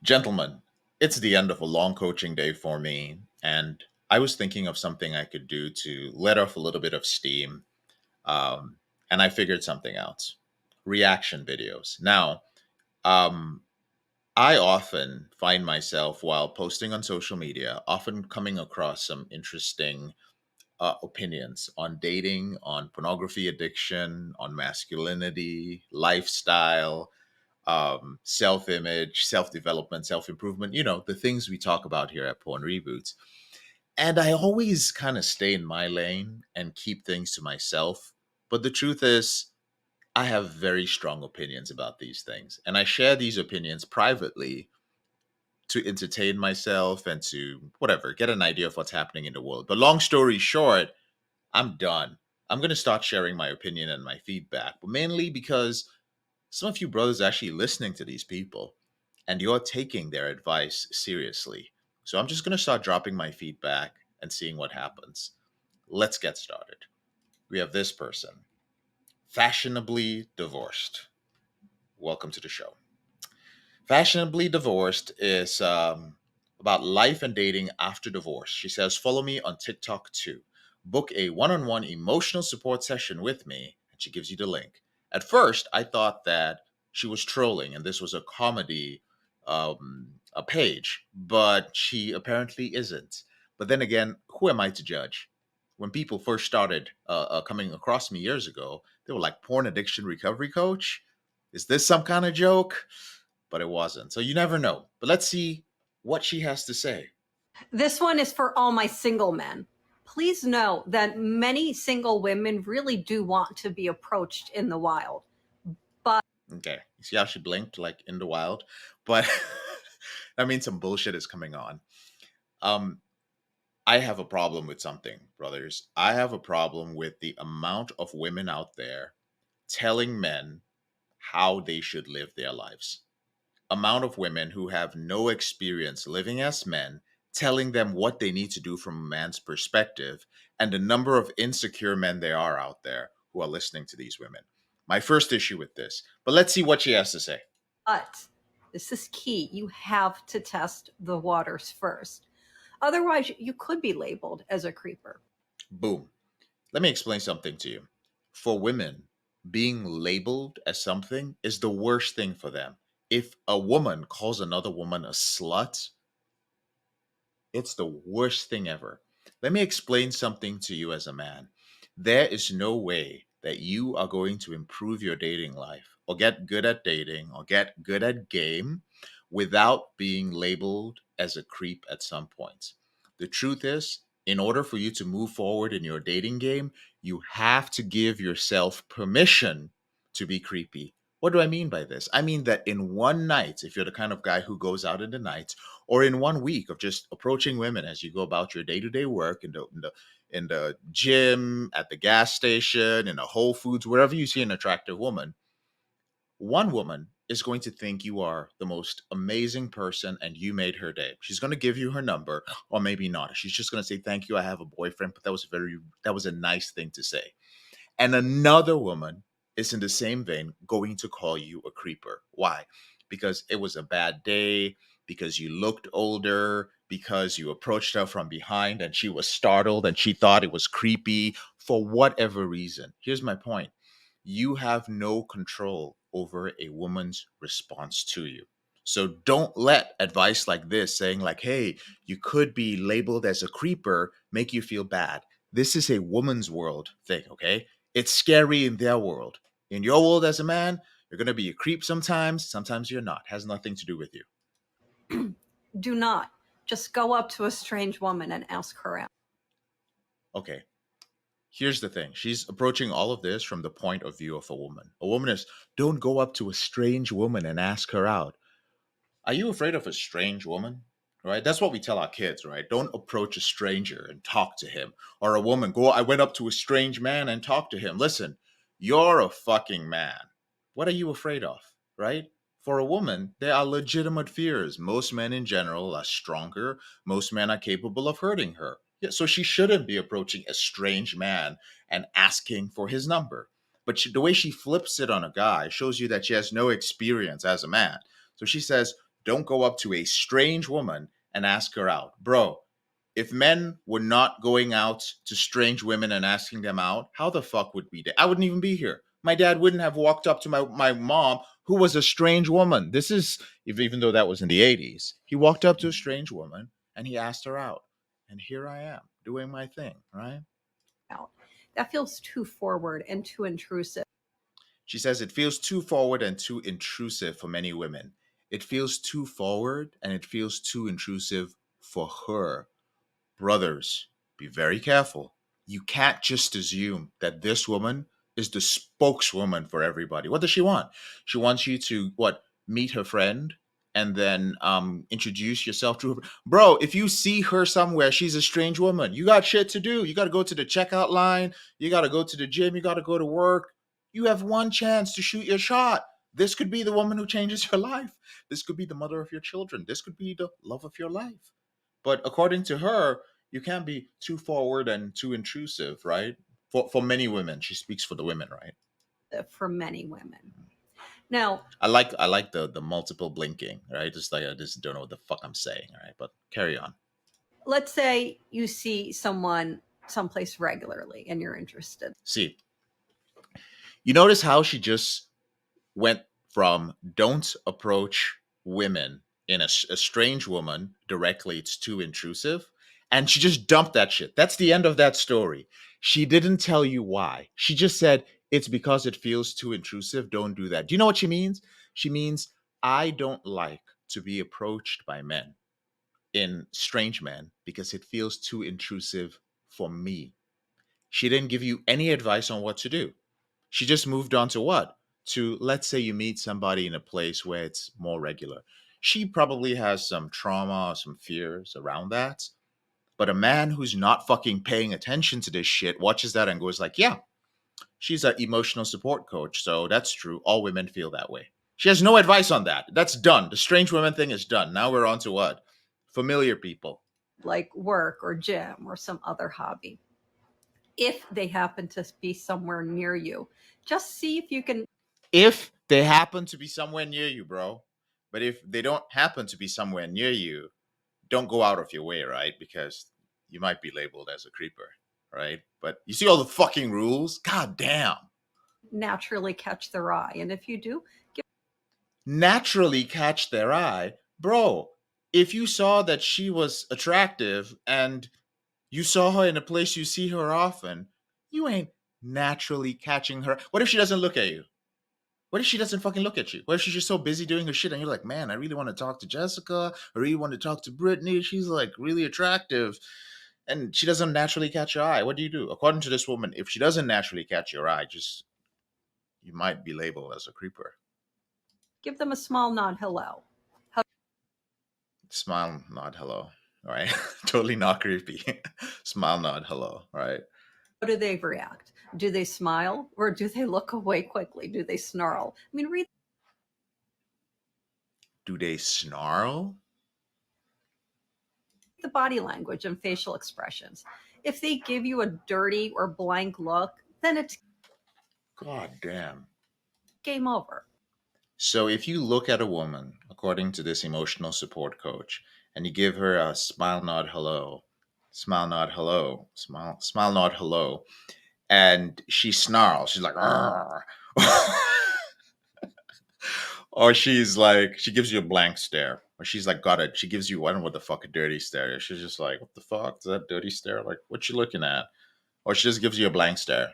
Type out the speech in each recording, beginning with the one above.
Gentlemen, it's the end of a long coaching day for me, and I was thinking of something I could do to let off a little bit of steam. Um, and I figured something out: reaction videos. Now, um, I often find myself while posting on social media, often coming across some interesting opinions on dating, on pornography addiction, on masculinity, lifestyle, self image, self development, self improvement, the things we talk about here at Porn Reboot. And I always kind of stay in my lane and keep things to myself. But the truth is, I have very strong opinions about these things. And I share these opinions privately to entertain myself and to whatever, get an idea of what's happening in the world. But long story short, I'm done. I'm going to start sharing my opinion and my feedback, but mainly because some of you brothers are actually listening to these people and you're taking their advice seriously. So I'm just going to start dropping my feedback and seeing what happens. Let's get started. We have this person, fashionably divorced. Welcome to the show. Fashionably divorced is about life and dating after divorce. She says, follow me on TikTok too. Book a one on one emotional support session with me. And she gives you the link. At first, I thought that she was trolling and this was a comedy a page, but she apparently isn't. But then again, who am I to judge? When people first started coming across me years ago, they were like, porn addiction recovery coach? Is this some kind of joke? But it wasn't. So you never know. But let's see what she has to say. This one is for all my single men. Please know that many single women really do want to be approached in the wild. But Okay. You see how she blinked like in the wild? But that means some bullshit is coming on. Um, I have a problem with something, brothers. I have a problem with the amount of women out there telling men how they should live their lives. Amount of women who have no experience living as men telling them what they need to do from a man's perspective, and the number of insecure men there are out there who are listening to these women. My first issue with this, but let's see what she has to say. but this is key. You have to test the waters first. Otherwise, you could be labeled as a creeper. Boom. Let me explain something to you. For women, being labeled as something is the worst thing for them. If a woman calls another woman a slut, it's the worst thing ever. Let me explain something to you as a man. There is no way that you are going to improve your dating life or get good at dating or get good at game without being labeled as a creep at some point. The truth is, in order for you to move forward in your dating game, you have to give yourself permission to be creepy. What do I mean by this? I mean that in one night, if you're the kind of guy who goes out in the night, or in one week of just approaching women as you go about your day-to-day work in the gym, at the gas station, in a Whole Foods, wherever you see an attractive woman, one woman is going to think you are the most amazing person and you made her day. She's going to give you her number, or maybe not. She's just going to say, thank you, I have a boyfriend, but that was a nice thing to say. And another woman is in the same vein going to call you a creeper. Why? Because it was a bad day, because you looked older, because you approached her from behind and she was startled and she thought it was creepy for whatever reason. Here's my point: you have no control over a woman's response to you. So don't let advice like this saying like, hey, you could be labeled as a creeper make you feel bad. This is a woman's world thing, okay? It's scary in their world. In your world as a man, you're going to be a creep sometimes you're not. Has nothing to do with you. Do not just go up to a strange woman and ask her out. Okay. Here's the thing. She's approaching all of this from the point of view of a woman. A woman is, don't go up to a strange woman and ask her out. Are you afraid of a strange woman? Right? That's what we tell our kids, right? Don't approach a stranger and talk to him. Or a woman, I went up to a strange man and talked to him. Listen, you're a fucking man. What are you afraid of? Right? For a woman, there are legitimate fears. Most men in general are stronger. Most men are capable of hurting her. Yeah, so she shouldn't be approaching a strange man and asking for his number. But the way she flips it on a guy shows you that she has no experience as a man. So she says, don't go up to a strange woman and ask her out. Bro, if men were not going out to strange women and asking them out, how the fuck would we? I wouldn't even be here. My dad wouldn't have walked up to my mom, who was a strange woman. This is, even though that was in the 80s, he walked up to a strange woman and he asked her out. And here I am doing my thing, right? out. That feels too forward and too intrusive. She says it feels too forward and too intrusive for many women. It feels too forward and it feels too intrusive for her. Brothers, be very careful. You can't just assume that this woman is the spokeswoman for everybody. What does she want? She wants you to what? Meet her friend and then introduce yourself to her. Bro, if you see her somewhere, she's a strange woman. You got shit to do. You got to go to the checkout line. You got to go to the gym. You got to go to work. You have one chance to shoot your shot. This could be the woman who changes your life. This could be the mother of your children. This could be the love of your life. But according to her, you can't be too forward and too intrusive, right? For many women, she speaks for the women, right? For many women. Now, I like the multiple blinking, right? Just like I just don't know what the fuck I'm saying, all right? But carry on. let's say you see someone someplace regularly and you're interested. See, you notice how she just went from don't approach women in a strange woman directly, it's too intrusive, and she just dumped that shit. That's the end of that story. She didn't tell you why. She just said it's because it feels too intrusive, don't do that. Do you know what she means? She means I don't like to be approached by men, in strange men, because it feels too intrusive for me. She didn't give you any advice on what to do. She just moved on to what? To, let's say you meet somebody in a place where it's more regular. She probably has some trauma, some fears around that. But a man who's not fucking paying attention to this shit watches that and goes like, yeah, she's an emotional support coach. So that's true. All women feel that way. She has no advice on that. That's done. The strange women thing is done. Now we're on to what? Familiar people. Like work or gym or some other hobby. If they happen to be somewhere near you, just see if you can. If they happen to be somewhere near you, bro. But if they don't happen to be somewhere near you, don't go out of your way, right? Because you might be labeled as a creeper, right? But you see all the fucking rules? God damn. Naturally catch their eye. And if you do, Naturally catch their eye. Bro, if you saw that she was attractive and you saw her in a place you see her often, you ain't naturally catching her. What if she doesn't look at you? What if she doesn't fucking look at you? What if she's just so busy doing her shit and you're like, man, I really want to talk to Jessica. I really want to talk to Brittany. She's like really attractive. And she doesn't naturally catch your eye. What do you do? According to this woman, if she doesn't naturally catch your eye, just you might be labeled as a creeper. give them a small nod hello. Smile, nod, hello. All right. Totally not creepy. Smile, nod, hello. All right. How do they react? Do they smile or do they look away quickly? Do they snarl? I mean, read Do they snarl? the body language and facial expressions. If they give you a dirty or blank look, then it's God damn. game over. So if you look at a woman, according to this emotional support coach, and you give her a smile, nod, hello, smile, nod, hello, smile, nod, hello, and she snarls, she's like, "Arr." Or she's like, she gives you a blank stare, or she's like, got it. She gives you, I don't know what the fuck a dirty stare is. She's just like, what the fuck is that dirty stare? Like, what you looking at? Or she just gives you a blank stare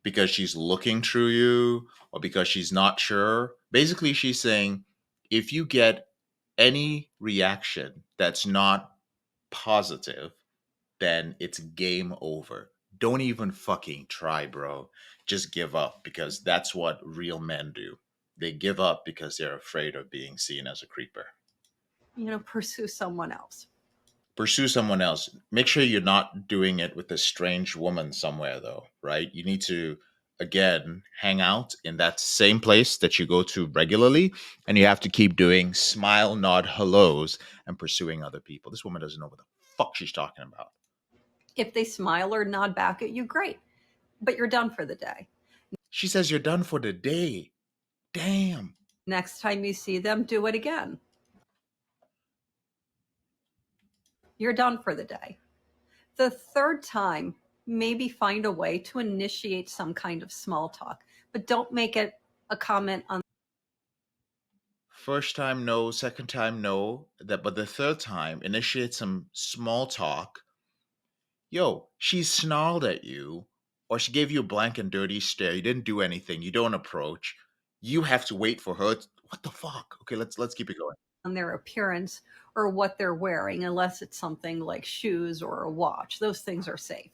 because she's looking through you or because she's not sure. Basically, she's saying if you get any reaction that's not positive, then it's game over. Don't even fucking try, bro. Just give up because that's what real men do. They give up because they're afraid of being seen as a creeper. Pursue someone else. Pursue someone else. Make sure you're not doing it with a strange woman somewhere, though, right? You need to, again, hang out in that same place that you go to regularly, and you have to keep doing smile, nod, hellos, and pursuing other people. This woman doesn't know what the fuck she's talking about. If they smile or nod back at you, great. But you're done for the day. She says you're done for the day. Damn. Next time you see them, do it again. You're done for the day. The third time, maybe find a way to initiate some kind of small talk, but don't make it a comment on First time, no. Second time, no. But the third time, initiate some small talk. Yo, she snarled at you, or she gave you a blank and dirty stare. You didn't do anything. You don't approach. You have to wait for her. What the fuck? Okay, let's keep it going. their appearance or what they're wearing, unless it's something like shoes or a watch. Those things are safe.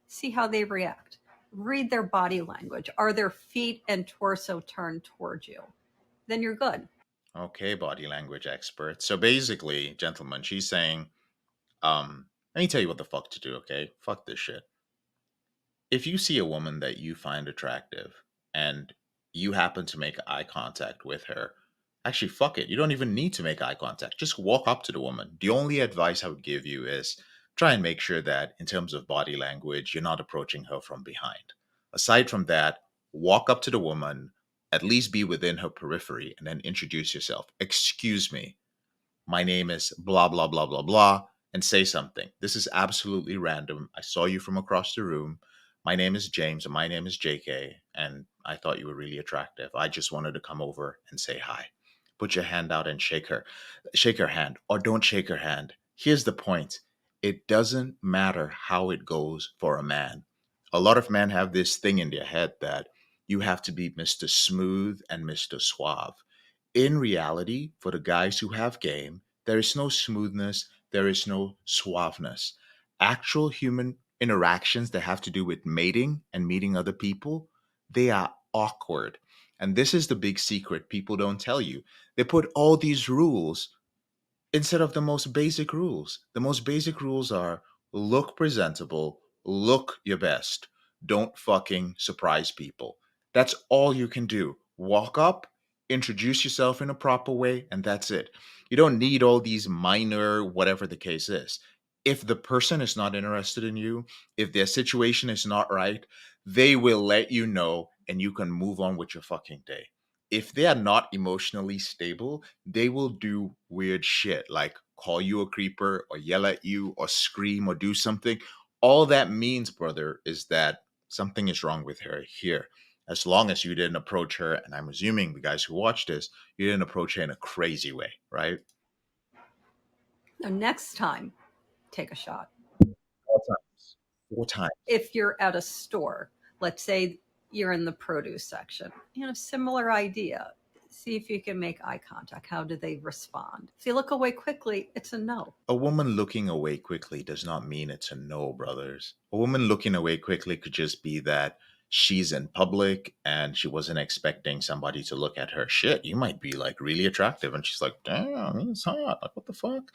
See how they react. Read their body language. Are their feet and torso turned towards you? Then you're good. Okay, body language expert. So basically, gentlemen, she's saying, let me tell you what the fuck to do. Okay, fuck this shit. If you see a woman that you find attractive and you happen to make eye contact with her, actually, fuck it. You don't even need to make eye contact. Just walk up to the woman. The only advice I would give you is try and make sure that, in terms of body language, you're not approaching her from behind. Aside from that, walk up to the woman, at least be within her periphery, and then introduce yourself. Excuse me, my name is blah, blah, blah, blah, blah, and say something. This is absolutely random. I saw you from across the room. My name is James, and my name is JK, and I thought you were really attractive. I just wanted to come over and say hi. Put your hand out and shake her hand, or don't shake her hand. Here's the point: it doesn't matter how it goes for a man. A lot of men have this thing in their head that you have to be Mr. Smooth and Mr. Suave. In reality, for the guys who have game, there is no smoothness, there is no suaveness. Actual human interactions that have to do with mating and meeting other people, they are awkward. And this is the big secret people don't tell you. They put all these rules instead of the most basic rules. The most basic rules are look presentable, look your best. Don't fucking surprise people. That's all you can do. Walk up, introduce yourself in a proper way, and that's it. You don't need all these minor, whatever the case is. If the person is not interested in you, if their situation is not right, they will let you know and you can move on with your fucking day. If they are not emotionally stable, they will do weird shit like call you a creeper or yell at you or scream or do something. All that means, brother, is that something is wrong with her here. As long as you didn't approach her, and I'm assuming the guys who watch this, you didn't approach her in a crazy way, right? Now, next time, take a shot. 4 times. 4 times. If you're at a store, let's say you're in the produce section, similar idea. See if you can make eye contact. How do they respond? If you look away quickly, it's a no. A woman looking away quickly does not mean it's a no, brothers. A woman looking away quickly could just be that she's in public and she wasn't expecting somebody to look at her. Shit, you might be like really attractive and she's like, damn, it's hot. Like, what the fuck?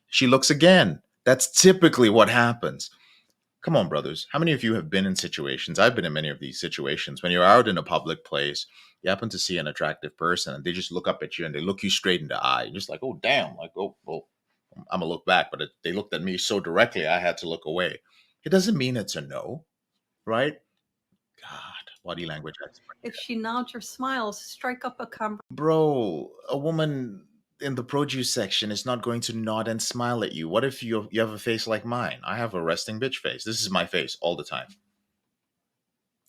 She looks again. That's typically what happens. Come on, brothers. How many of you have been in situations? I've been in many of these situations. When you're out in a public place, you happen to see an attractive person and they just look up at you and they look you straight in the eye. You're just like, oh, damn. Like, oh, well, I'm going to look back. But they looked at me so directly, I had to look away. It doesn't mean it's a no, right? God, body language expert. If she nods or smiles, strike up a conversation. Bro, a woman in the produce section is not going to nod and smile at you. What if you have a face like mine? I have a resting bitch face. This is my face all the time.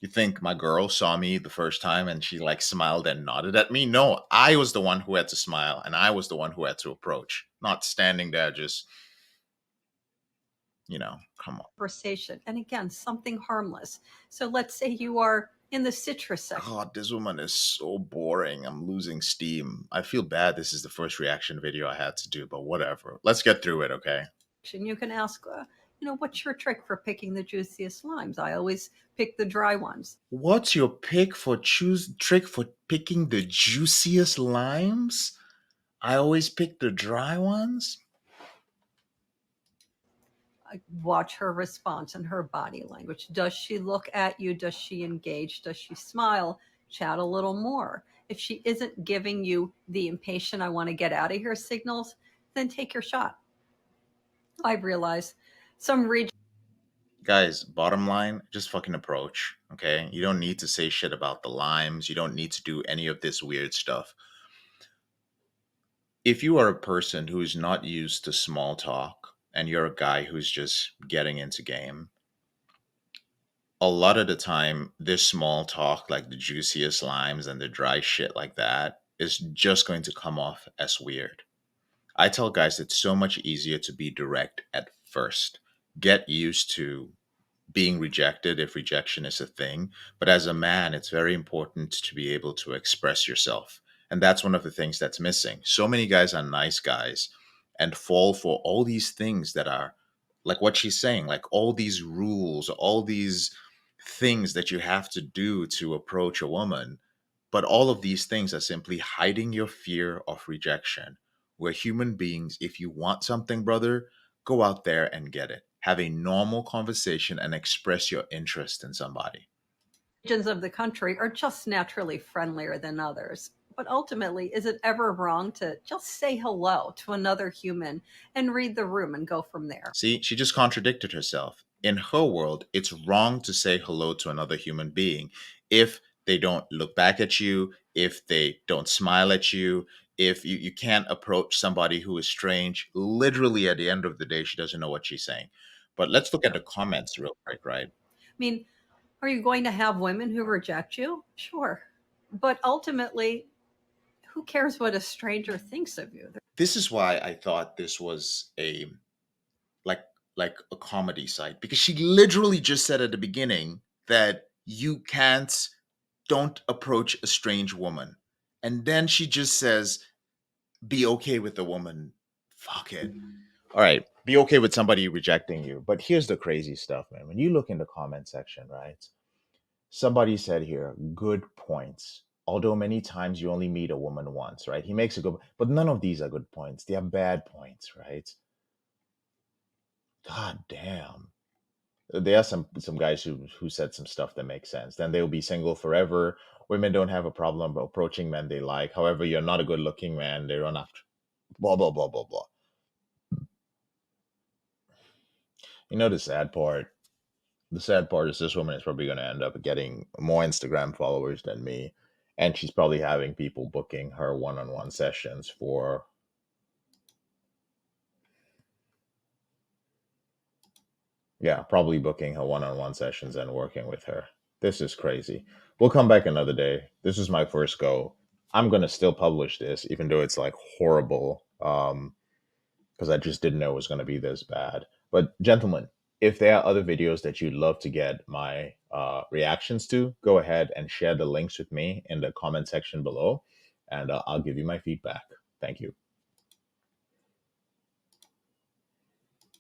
You think my girl saw me the first time and she like smiled and nodded at me? No, I was the one who had to smile and I was the one who had to approach, not standing there just, come on. And again, something harmless. So let's say you are in the citrus section. God, this woman is so boring. I'm losing steam. I feel bad this is the first reaction video I had to do, but whatever. Let's get through it, okay? You can ask, what's your trick for picking the juiciest limes? I always pick the dry ones. What's your trick for picking the juiciest limes? I always pick the dry ones. Watch her response and her body language. Does she look at you? Does she engage? Does she smile? Chat a little more. If she isn't giving you the impatient, I want to get out of here signals, then take your shot. I've realized some Guys, bottom line, just fucking approach, okay? You don't need to say shit about the limes. You don't need to do any of this weird stuff. If you are a person who is not used to small talk, and you're a guy who's just getting into game, a lot of the time, this small talk, like the juiciest limes and the dry shit like that, is just going to come off as weird. I tell guys it's so much easier to be direct at first. Get used to being rejected if rejection is a thing. But as a man, it's very important to be able to express yourself. And that's one of the things that's missing. So many guys are nice guys and fall for all these things that are like what she's saying, like all these rules, all these things that you have to do to approach a woman. But all of these things are simply hiding your fear of rejection. We're human beings. If you want something, brother, go out there and get it. Have a normal conversation and express your interest in somebody. Regions of the country are just naturally friendlier than others. But ultimately, is it ever wrong to just say hello to another human and read the room and go from there? See, she just contradicted herself. In her world, it's wrong to say hello to another human being if they don't look back at you, if they don't smile at you, if you can't approach somebody who is strange. Literally, at the end of the day, she doesn't know what she's saying. But let's look at the comments real quick, right? I mean, are you going to have women who reject you? Sure. But ultimately, who cares what a stranger thinks of you? This is why I thought this was a like a comedy site because she literally just said at the beginning that you can't don't approach a strange woman. And then she just says be okay with the woman. Fuck it. All right, be okay with somebody rejecting you. But here's the crazy stuff, man. When you look in the comment section, right? Somebody said here, good points. Although many times you only meet a woman once, right? He makes a good, but none of these are good points. They are bad points, right? God damn. There are some guys who said some stuff that makes sense. Then they'll be single forever. Women don't have a problem approaching men they like. However, you're not a good looking man. They run after blah blah blah blah blah. You know the sad part. The sad part is this woman is probably going to end up getting more Instagram followers than me, and she's probably having people booking her one-on-one sessions for. Yeah, probably booking her one-on-one sessions and working with her. This is crazy. We'll come back another day. This is my first go. I'm gonna still publish this, even though it's like horrible. Because I just didn't know it was gonna be this bad. But gentlemen, if there are other videos that you'd love to get my reactions to, go ahead and share the links with me in the comment section below, and I'll give you my feedback. Thank you.